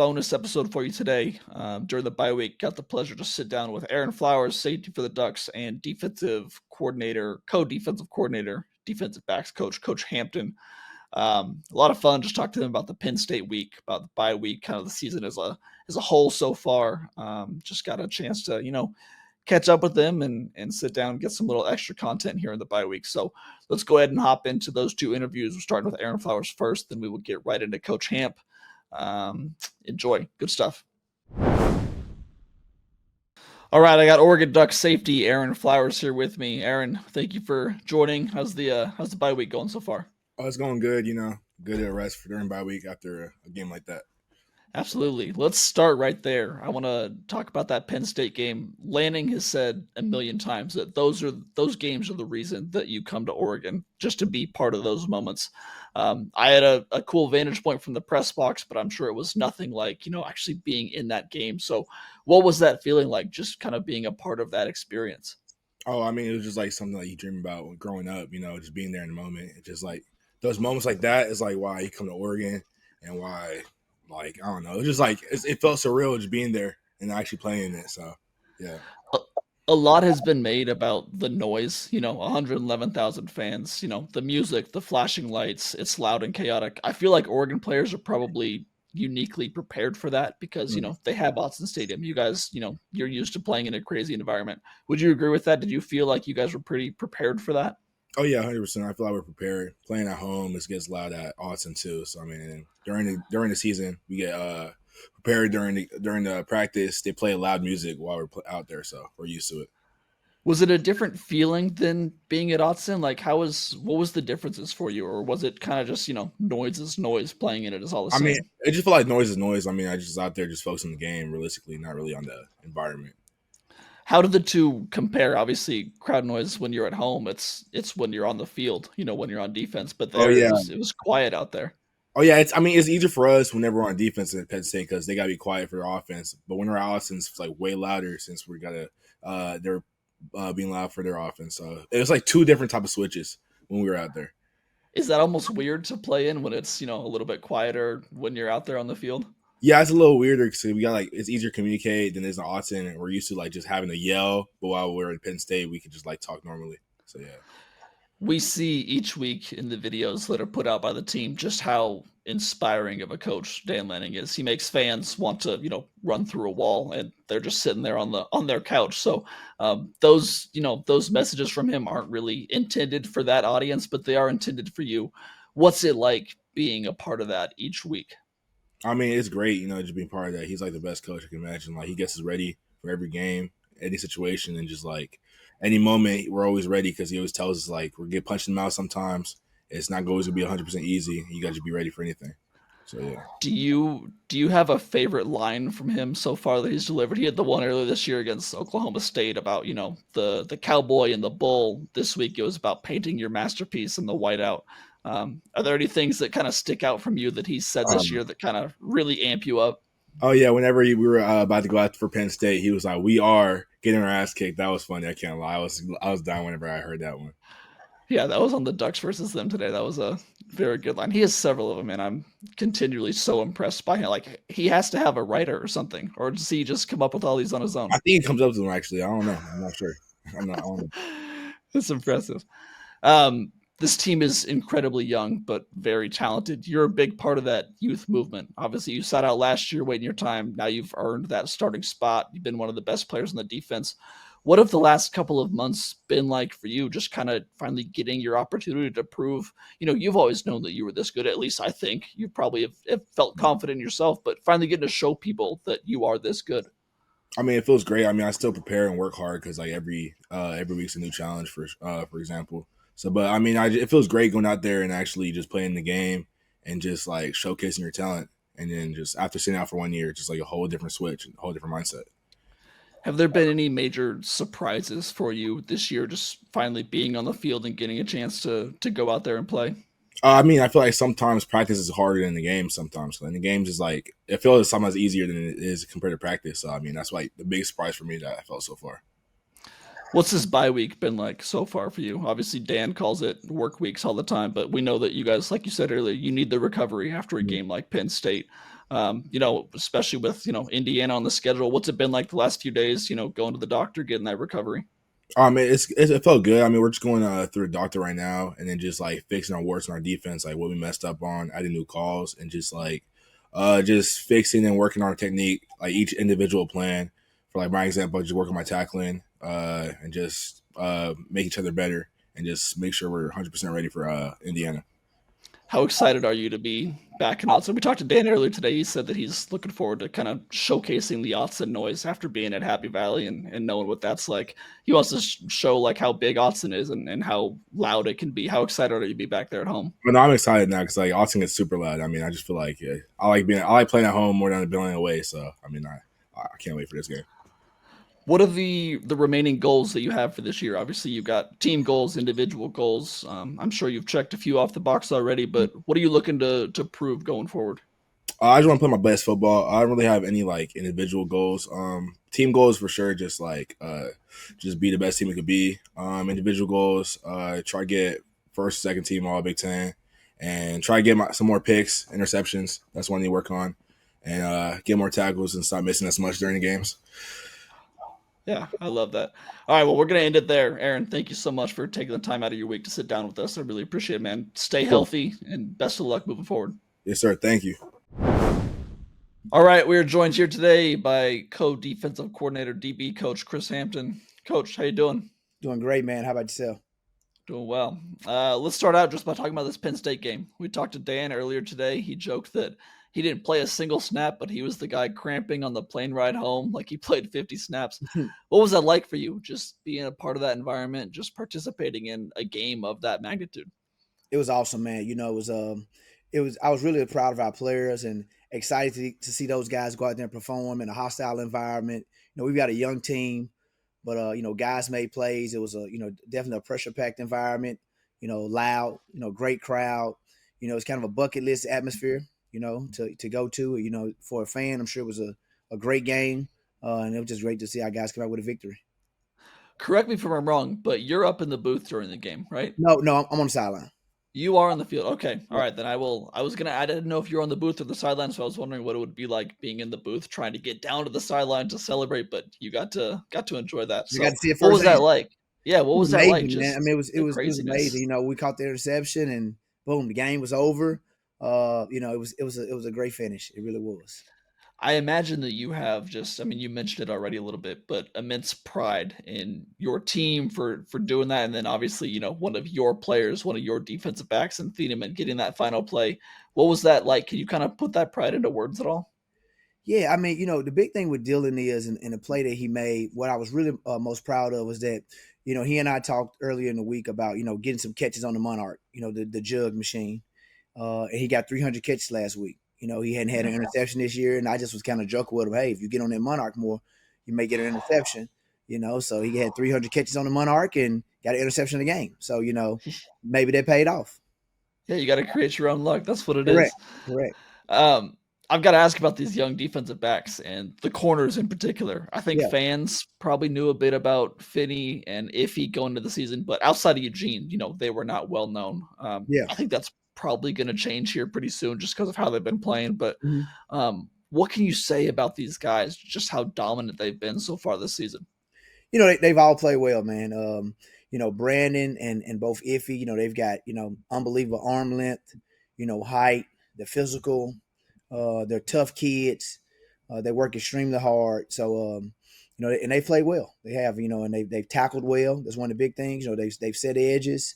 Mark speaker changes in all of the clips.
Speaker 1: bonus episode for you today. During the bye week, got the pleasure to sit down with Aaron Flowers, safety for the Ducks, and defensive coordinator, co-defensive coordinator, defensive backs coach, Coach Hampton. A lot of fun. Just talk to them about the Penn State week, about the bye week, kind of the season as a whole so far. Just got a chance to catch up with them and sit down and get some little extra content here in the bye week. So let's go ahead and hop into those two interviews. We're starting with Aaron Flowers first, then we will get right into Coach Hamp. Enjoy. Good stuff. All right, I got Oregon Ducks safety Aaron Flowers here with me. Aaron, thank you for joining. How's the bye week going so far?
Speaker 2: Oh, it's going good. Good at rest during bye week after a game like that.
Speaker 1: Absolutely. Let's start right there. I want to talk about that Penn State game. Lanning has said a million times that those games are the reason that you come to Oregon, just to be part of those moments. I had a cool vantage point from the press box, but I'm sure it was nothing like, actually being in that game. So what was that feeling like, just kind of being a part of that experience?
Speaker 2: Oh, I mean, it was just like something that you dream about when growing up, just being there in the moment. It's just like those moments like that is like why you come to Oregon and why, like, I don't know. It's just like it felt surreal just being there and actually playing it. So, yeah.
Speaker 1: A lot has been made about the noise, 111,000 fans, the music, the flashing lights, it's loud and chaotic. I feel like Oregon players are probably uniquely prepared for that because, they have Autzen Stadium. You guys, you're used to playing in a crazy environment. Would you agree with that? Did you feel like you guys were pretty prepared for that?
Speaker 2: Oh, yeah, 100%. I feel like we're prepared. Playing at home, it gets loud at Autzen too. So, I mean, during the season, we get prepared during the practice. They play loud music while we're out there, so we're used to it.
Speaker 1: Was it a different feeling than being at Autzen? Like, what was the differences for you, or was it kind of just noise is noise, playing in it is all the
Speaker 2: I mean,
Speaker 1: same?
Speaker 2: it just feel like noise is noise. I mean, I just out there just focusing on the game, realistically, not really on the environment.
Speaker 1: How do the two compare? Obviously, crowd noise when you're at home, it's when you're on the field, when you're on defense. But
Speaker 2: Oh
Speaker 1: there, it
Speaker 2: yeah,
Speaker 1: was quiet out there.
Speaker 2: oh yeah. It's easier for us whenever we're on defense at Penn State because they gotta be quiet for their offense. But when we're out, it's like way louder since we gotta they're being loud for their offense. So it was like two different type of switches when we were out there.
Speaker 1: Is that almost weird to play in when it's a little bit quieter when you're out there on the field?
Speaker 2: Yeah, it's a little weirder because we got like it's easier to communicate than it's in Autzen, and we're used to like just having to yell. But while we're in Penn State, we could just like talk normally. So yeah.
Speaker 1: We see each week in the videos that are put out by the team just how inspiring of a coach Dan Lanning is. He makes fans want to, run through a wall, and they're just sitting there on their couch. So those messages from him aren't really intended for that audience, but they are intended for you. What's it like being a part of that each week?
Speaker 2: I mean, it's great, just being part of that. He's like the best coach I can imagine. Like he gets us ready for every game, any situation, and just like any moment, we're always ready because he always tells us like we get punched in the mouth sometimes. It's not always gonna be 100% easy. You got to be ready for anything. So yeah.
Speaker 1: Do you have a favorite line from him so far that he's delivered? He had the one earlier this year against Oklahoma State about the cowboy and the bull. This week it was about painting your masterpiece in the whiteout. Are there any things that kind of stick out from you that he's said this year that kind of really amp you up?
Speaker 2: Oh yeah, whenever we were about to go out for Penn State, he was like, "We are getting our ass kicked." That was funny. I can't lie. I was down whenever I heard that one.
Speaker 1: Yeah, that was on the Ducks versus them today. That was a very good line. He has several of them, and I'm continually so impressed by him. Like he has to have a writer or something, or does he just come up with all these on his own?
Speaker 2: I think it comes up to them actually. I don't know. I'm not sure. I don't know.
Speaker 1: That's impressive. This team is incredibly young, but very talented. You're a big part of that youth movement. Obviously, you sat out last year waiting your time. Now you've earned that starting spot. You've been one of the best players on the defense. What have the last couple of months been like for you? Just kind of finally getting your opportunity to prove, you've always known that you were this good. At least I think you probably have felt confident in yourself, but finally getting to show people that you are this good.
Speaker 2: I mean, it feels great. I mean, I still prepare and work hard because like every week's a new challenge for example. So, but I mean, it feels great going out there and actually just playing the game and just like showcasing your talent. And then just after sitting out for 1 year, just like a whole different switch, a whole different mindset.
Speaker 1: Have there been any major surprises for you this year, just finally being on the field and getting a chance to go out there and play?
Speaker 2: I mean, I feel like sometimes practice is harder than the game sometimes. And the games is like, it feels sometimes easier than it is compared to practice. So, I mean, that's like the biggest surprise for me that I felt so far.
Speaker 1: What's this bye week been like so far for you? Obviously, Dan calls it work weeks all the time, but we know that you guys, like you said earlier, you need the recovery after a game like Penn State. Especially with, Indiana on the schedule. What's it been like the last few days, going to the doctor, getting that recovery?
Speaker 2: It felt good. I mean, we're just going through a doctor right now, and then just like fixing our warts in our defense, like what we messed up on, adding new calls, and just fixing and working on our technique, like each individual plan. For like my example, just working my tackling, and just make each other better, and just make sure we're 100% ready for Indiana.
Speaker 1: How excited are you to be back in Autzen? We talked to Dan earlier today. He said that he's looking forward to kind of showcasing the Autzen noise after being at Happy Valley and knowing what that's like. He wants to show like how big Autzen is and how loud it can be. How excited are you to be back there at home?
Speaker 2: But no, I'm excited now because like Austin gets super loud. I mean, I just feel like I like playing at home more than building away. So I mean, I can't wait for this game.
Speaker 1: What are the remaining goals that you have for this year? Obviously, you've got team goals, individual goals. I'm sure you've checked a few off the box already, but what are you looking to prove going forward?
Speaker 2: I just want to play my best football. I don't really have any like individual goals. Team goals for sure. Just be the best team it could be. Individual goals. Try to get first, second team all Big Ten, and try to get some more picks, interceptions. That's one I need to work on, and get more tackles and stop missing as much during the games.
Speaker 1: Yeah, I love that. All right, well, we're going to end it there. Aaron, thank you so much for taking the time out of your week to sit down with us. I really appreciate it, man. Stay healthy and best of luck moving forward.
Speaker 2: Yes, sir. Thank you.
Speaker 1: All right, we are joined here today by co-defensive coordinator, DB coach Chris Hampton. Coach, how you doing?
Speaker 3: Doing great, man. How about yourself?
Speaker 1: Doing well. Let's start out just by talking about this Penn State game. We talked to Dan earlier today. He joked that he didn't play a single snap, but he was the guy cramping on the plane ride home, like he played 50 snaps. What was that like for you, just being a part of that environment, just participating in a game of that magnitude?
Speaker 3: It was awesome, man. I was really proud of our players and excited to see those guys go out there and perform in a hostile environment. We've got a young team, but guys made plays. It was definitely a pressure packed environment. Loud. Great crowd. It's kind of a bucket list atmosphere. To go to. For a fan, I'm sure it was a great game, and it was just great to see our guys come out with a victory.
Speaker 1: Correct me if I'm wrong, but you're up in the booth during the game, right?
Speaker 3: No, I'm on the sideline.
Speaker 1: You are on the field. Okay. All right. Then I didn't know if you were on the booth or the sideline, so I was wondering what it would be like being in the booth trying to get down to the sideline to celebrate, but you got to enjoy that.
Speaker 3: You
Speaker 1: So
Speaker 3: got to see it
Speaker 1: what was
Speaker 3: firsthand.
Speaker 1: that like? Yeah, what was that
Speaker 3: Amazing,
Speaker 1: like?
Speaker 3: man. I
Speaker 1: Just
Speaker 3: mean, it was
Speaker 1: craziness.
Speaker 3: amazing. We caught the interception, and boom, the game was over. It was a great finish. It really was.
Speaker 1: I imagine that you have you mentioned it already a little bit, but immense pride in your team for doing that. And then obviously, one of your players, one of your defensive backs and Thieneman getting that final play. What was that like? Can you kind of put that pride into words at all?
Speaker 3: Yeah, I mean, the big thing with Dylan is in the play that he made. What I was really most proud of was that he and I talked earlier in the week about getting some catches on the Monarch, the jug machine, and he got 300 catches last week. He hadn't had an interception this year, and I just was kind of joking with him. Hey, if you get on that Monarch more, you may get an interception. So he had 300 catches on the Monarch and got an interception in the game. So maybe that paid off.
Speaker 1: Yeah, you got to create your own luck. That's what it
Speaker 3: Correct.
Speaker 1: is.
Speaker 3: Correct.
Speaker 1: I've got to ask about these young defensive backs and the corners in particular. I think fans probably knew a bit about Finney and Iffy going into the season, but outside of Eugene, they were not well known. I think that's probably going to change here pretty soon just because of how they've been playing. But what can you say about these guys, just how dominant they've been so far this season?
Speaker 3: They've all played well, man. Brandon and both Iffy, they've got, unbelievable arm length, height, they're physical. They're tough kids. They work extremely hard. So, and they play well. They have, and they've tackled well. That's one of the big things. They've set edges.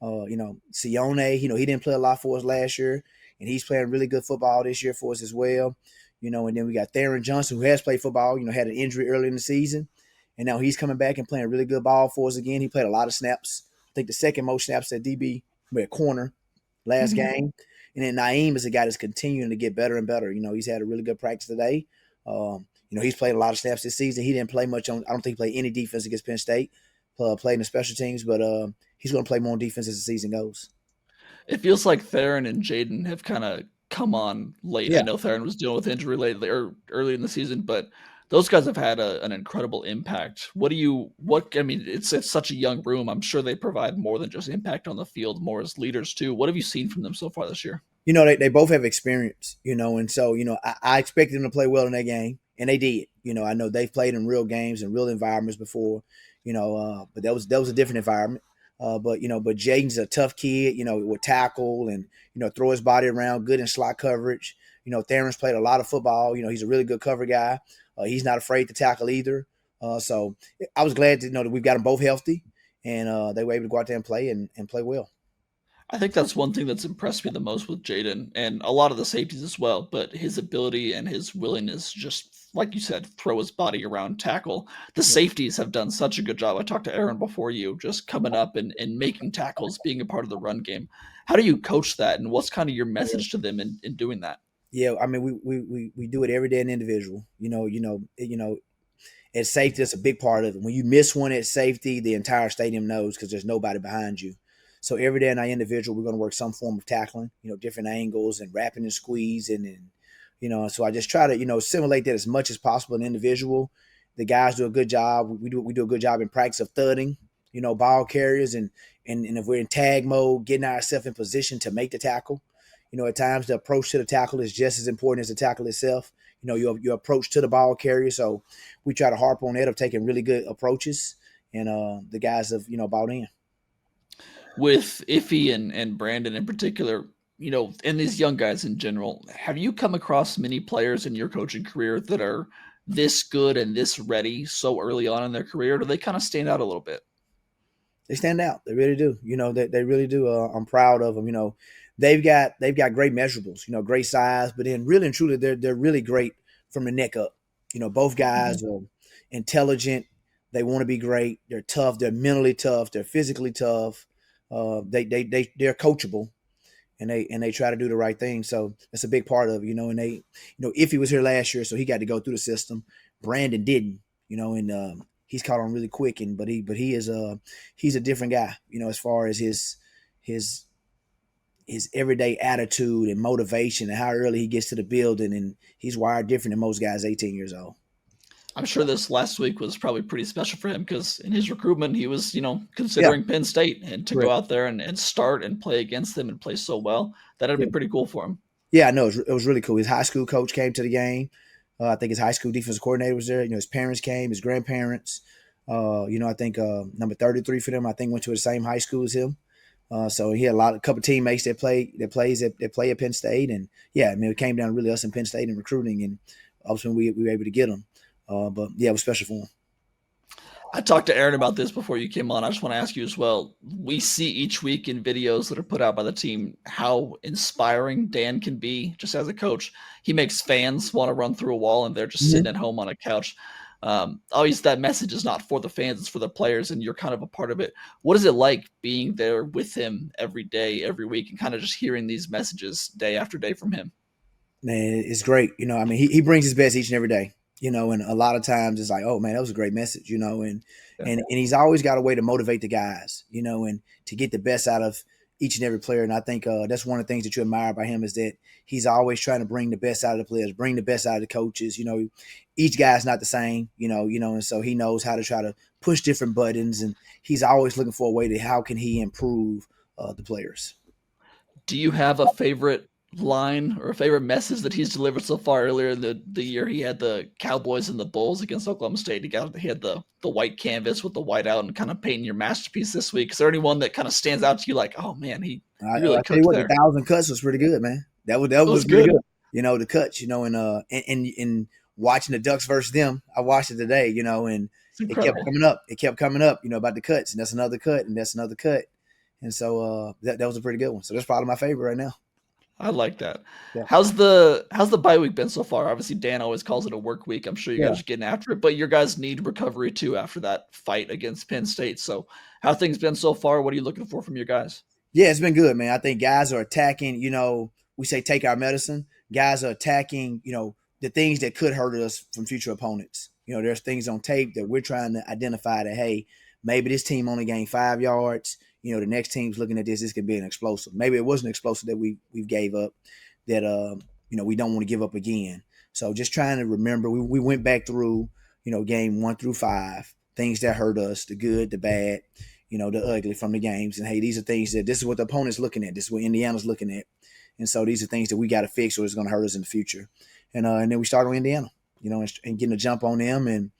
Speaker 3: Sione, he didn't play a lot for us last year, and he's playing really good football this year for us as well. And then we got Theron Johnson, who has played football, had an injury early in the season, and now he's coming back and playing really good ball for us again. He played a lot of snaps. I think the second most snaps at DB, at corner last game. And then Naeem is a guy that's continuing to get better and better. He's had a really good practice today. He's played a lot of snaps this season. He didn't play much I don't think he played any defense against Penn State. Played in the special teams, but he's going to play more on defense as the season goes.
Speaker 1: It feels like Theron and Jaden have kind of come on late. Yeah. I know Theron was dealing with injury lately or early in the season, but those guys have had an incredible impact. It's such a young room. I'm sure they provide more than just impact on the field, more as leaders too. What have you seen from them so far this year?
Speaker 3: they both have experience, and so, I expected them to play well in that game, and they did. I know they've played in real games and real environments before, but that was a different environment. But Jaden's a tough kid, with tackle and, throw his body around, good in slot coverage. Theron's played a lot of football. He's a really good cover guy. He's not afraid to tackle either. So I was glad to know that we've got them both healthy, and they were able to go out there and play well.
Speaker 1: I think that's one thing that's impressed me the most with Jaden and a lot of the safeties as well, but his ability and his willingness to just, like you said, throw his body around tackle. The
Speaker 3: Yeah.
Speaker 1: safeties have done such a good job. I talked to Aaron before you, just coming up and making tackles, being a part of the run game. How do you coach that, and what's kind of your message to them in doing that?
Speaker 3: Yeah, I mean, we do it every day in individual. At safety, that's a big part of it. When you miss one at safety, the entire stadium knows because there's nobody behind you. So every day in our individual, we're going to work some form of tackling, different angles and wrapping and squeezing, and so I just try to simulate that as much as possible in individual. The guys do a good job. We do a good job in practice of thudding, ball carriers, and if we're in tag mode, getting ourselves in position to make the tackle. At times the approach to the tackle is just as important as the tackle itself. Your approach to the ball carrier. So we try to harp on that of taking really good approaches, and the guys have bought in.
Speaker 1: With Iffy and Brandon in particular, and these young guys in general, have you come across many players in your coaching career that are this good and this ready so early on in their career? Or do they kind of stand out a little bit?
Speaker 3: They stand out. They really do. They really do. I'm proud of them. They've got great measurables. Great size, but then really and truly, they're really great from the neck up. Both guys are intelligent. They want to be great. They're tough. They're mentally tough. They're physically tough. They're coachable, and they try to do the right thing. So that's a big part of it. And they, if he was here last year, so he got to go through the system. Brandon didn't. And he's caught on really quick, he is he's a different guy. As far as his everyday attitude and motivation and how early he gets to the building, and he's wired different than most guys 18 years old.
Speaker 1: I'm sure this last week was probably pretty special for him because in his recruitment, he was,
Speaker 3: Yeah,
Speaker 1: considering Penn State, and to go
Speaker 3: correct.
Speaker 1: out there and start and play against them and play so well, that'd be
Speaker 3: Yeah,
Speaker 1: pretty cool for him.
Speaker 3: yeah, I know it was really cool. His high school coach came to the game. I think his high school defensive coordinator was there. His parents came, his grandparents. I think number 33 for them, I think, went to the same high school as him. So he had a couple teammates that play at Penn State, and yeah, I mean, it came down to really us in Penn State and recruiting, and ultimately we were able to get them. But yeah, it was special for him.
Speaker 1: I talked to Aaron about this before you came on. I just want to ask you as well. We see each week in videos that are put out by the team how inspiring Dan can be just as a coach. He makes fans want to run through a wall and they're just
Speaker 3: Mhm.
Speaker 1: sitting at home on a couch. Obviously, that message is not for the fans, it's for the players, and you're kind of a part of it. What is it like being there with him every day, every week, and kind of just hearing these messages day after day from him?
Speaker 3: Man, it's great. I mean, he brings his best each and every day. And a lot of times it's like, oh man, that was a great message. And
Speaker 1: Yeah.
Speaker 3: and he's always got a way to motivate the guys. And to get the best out of each and every player. And I think that's one of the things that you admire by him is that he's always trying to bring the best out of the players, bring the best out of the coaches. Each guy's not the same. And so he knows how to try to push different buttons, and he's always looking for a way to how can he improve the players.
Speaker 1: Do you have a favorite line or a favorite message that he's delivered so far? Earlier in the year, he had the Cowboys and the Bulls against Oklahoma State. He had the white canvas with the white out and kind of painting your masterpiece this week. Is there anyone that kind of stands out to you like, oh man, he really
Speaker 3: I tell you
Speaker 1: cooked
Speaker 3: what, the
Speaker 1: there?
Speaker 3: 1,000 cuts was pretty good, man. That
Speaker 1: It was
Speaker 3: was pretty
Speaker 1: good.
Speaker 3: good. The cuts, and watching the Ducks versus them, I watched it today, and
Speaker 1: It's
Speaker 3: it kept
Speaker 1: incredible.
Speaker 3: coming up. It kept coming up, about the cuts, and that's another cut, and that's another cut, and so that was a pretty good one. So that's probably my favorite right now.
Speaker 1: I like that.
Speaker 3: Yeah,
Speaker 1: How's the bye week been so far? Obviously, Dan always calls it a work week. I'm sure you
Speaker 3: yeah,
Speaker 1: guys are getting after it, but your guys need recovery too after that fight against Penn State. So, how things been so far? What are you looking for from your guys?
Speaker 3: yeah. It's been good, man. I think guys are attacking. We say take our medicine. Guys are attacking. The things that could hurt us from future opponents. There's things on tape that we're trying to identify that, hey, maybe this team only gained 5 yards. The next team's looking at this. This could be an explosive. Maybe it was an explosive that we gave up that we don't want to give up again. So just trying to remember, we went back through game 1 through 5, things that hurt us, the good, the bad, the ugly from the games, and hey, these are things that this is what the opponent's looking at. This is what Indiana's looking at, And so these are things that we got to fix, or it's going to hurt us in the future. And then we start on Indiana, and getting a jump on them, and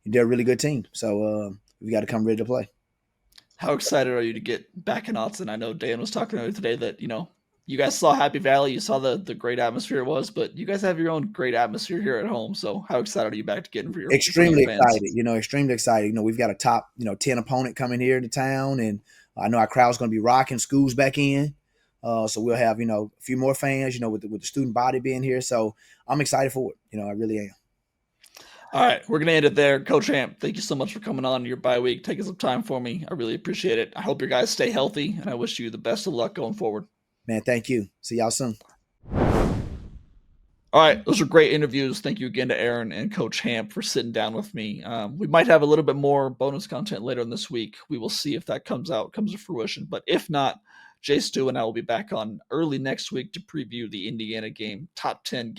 Speaker 3: they're a really good team. So we got to come ready to play.
Speaker 1: How excited are you to get back in Autzen? I know Dan was talking earlier today that, you guys saw Happy Valley, you saw the great atmosphere it was, but you guys have your own great atmosphere here at home. So how excited are you back to getting for your
Speaker 3: extremely
Speaker 1: fans?
Speaker 3: Extremely excited. We've got a top 10 opponent coming here to town, and I know our crowd's going to be rocking. School's back in, so we'll have a few more fans. With the student body being here, so I'm excited for it. I really am.
Speaker 1: All right, we're going to end it there. Coach Hamp, thank you so much for coming on your bye week, taking some time for me. I really appreciate it. I hope your guys stay healthy, and I wish you the best of luck going forward.
Speaker 3: Man, thank you. See y'all soon.
Speaker 1: All right, those are great interviews. Thank you again to Aaron and Coach Hamp for sitting down with me. We might have a little bit more bonus content later in this week. We will see if that comes to fruition. But if not, Jay Stu and I will be back on early next week to preview the Indiana game, top 10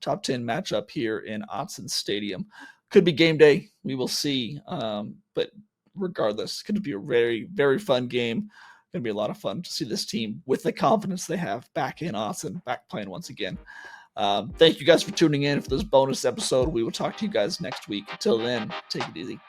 Speaker 1: matchup here in Autzen Stadium. Could be game day. We will see. But regardless, it's going to be a very, very fun game. Going to be a lot of fun to see this team with the confidence they have back in Autzen, back playing once again. Thank you guys for tuning in for this bonus episode. We will talk to you guys next week. Until then, take it easy.